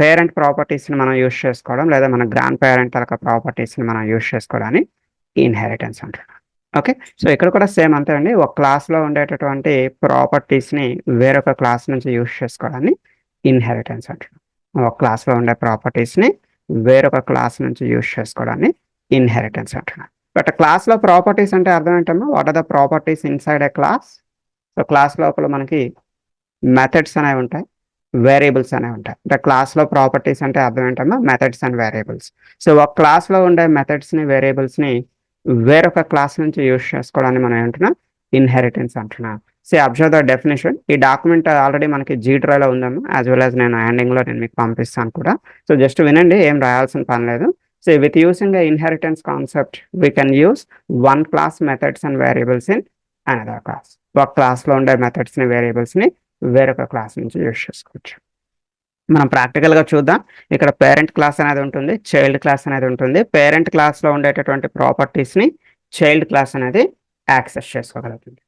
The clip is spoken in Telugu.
పేరెంట్ ప్రాపర్టీస్ని మనం యూజ్ చేసుకోవడం, లేదా మన గ్రాండ్ పేరెంట్ తాలూకా ప్రాపర్టీస్ని మనం యూజ్ చేసుకోవడాన్ని ఇన్హెరిటెన్స్ అంటున్నాం. ఓకే, సో ఇక్కడ కూడా సేమ్ అంతే అండి. ఒక క్లాస్లో ఉండేటటువంటి ప్రాపర్టీస్ని వేరొక క్లాస్ నుంచి యూజ్ చేసుకోవడాన్ని ఇన్హెరిటెన్స్ అంటున్నాం. ఒక క్లాస్లో ఉండే ప్రాపర్టీస్ని వేరొక క్లాస్ నుంచి యూజ్ చేసుకోవడాన్ని ఇన్హెరిటెన్స్ అంటున్నాం. బట్ క్లాస్లో ప్రాపర్టీస్ అంటే అర్థం ఏంటమ్మా? What are the properties inside a class? So class లోపల మనకి మెథడ్స్ అనేవి ఉంటాయి, వేరియబుల్స్ అనేవి ఉంటాయి. అంటే క్లాస్లో ప్రాపర్టీస్ అంటే అర్థం ఏంటమ్మా? Methods and variables. సో ఒక క్లాస్లో ఉండే మెథడ్స్ని, వేరియబుల్స్ని వేరొక క్లాస్ నుంచి యూజ్ చేసుకోవడాన్ని మనం ఏంటున్నాం? ఇన్హెరిటెన్స్ అంటున్నాం. So observe the definition. ఈ డాక్యుమెంట్ ఆల్రెడీ మనకి జీ డ్రైవ్లో ఉందమ్మా, యాజ్ వెల్ యాజ్ నేను ఎండింగ్లో నేను మీకు పంపిస్తాను కూడా. సో జస్ట్ వినండి, ఏం రాయాల్సిన పని లేదు. So with using the inheritance concept we can use one class methods and variables in another class. ఒక క్లాస్లో ఉండే మెథడ్స్ని, వేరియబుల్స్ని వేరొక క్లాస్ నుంచి యూజ్ చేసుకోవచ్చు. మనం ప్రాక్టికల్గా చూద్దాం. ఇక్కడ పేరెంట్ క్లాస్ అనేది ఉంటుంది, చైల్డ్ క్లాస్ అనేది ఉంటుంది. పేరెంట్ క్లాస్లో ఉండేటటువంటి ప్రాపర్టీస్ని చైల్డ్ క్లాస్ అనేది యాక్సెస్ చేసుకోగలుగుతుంది.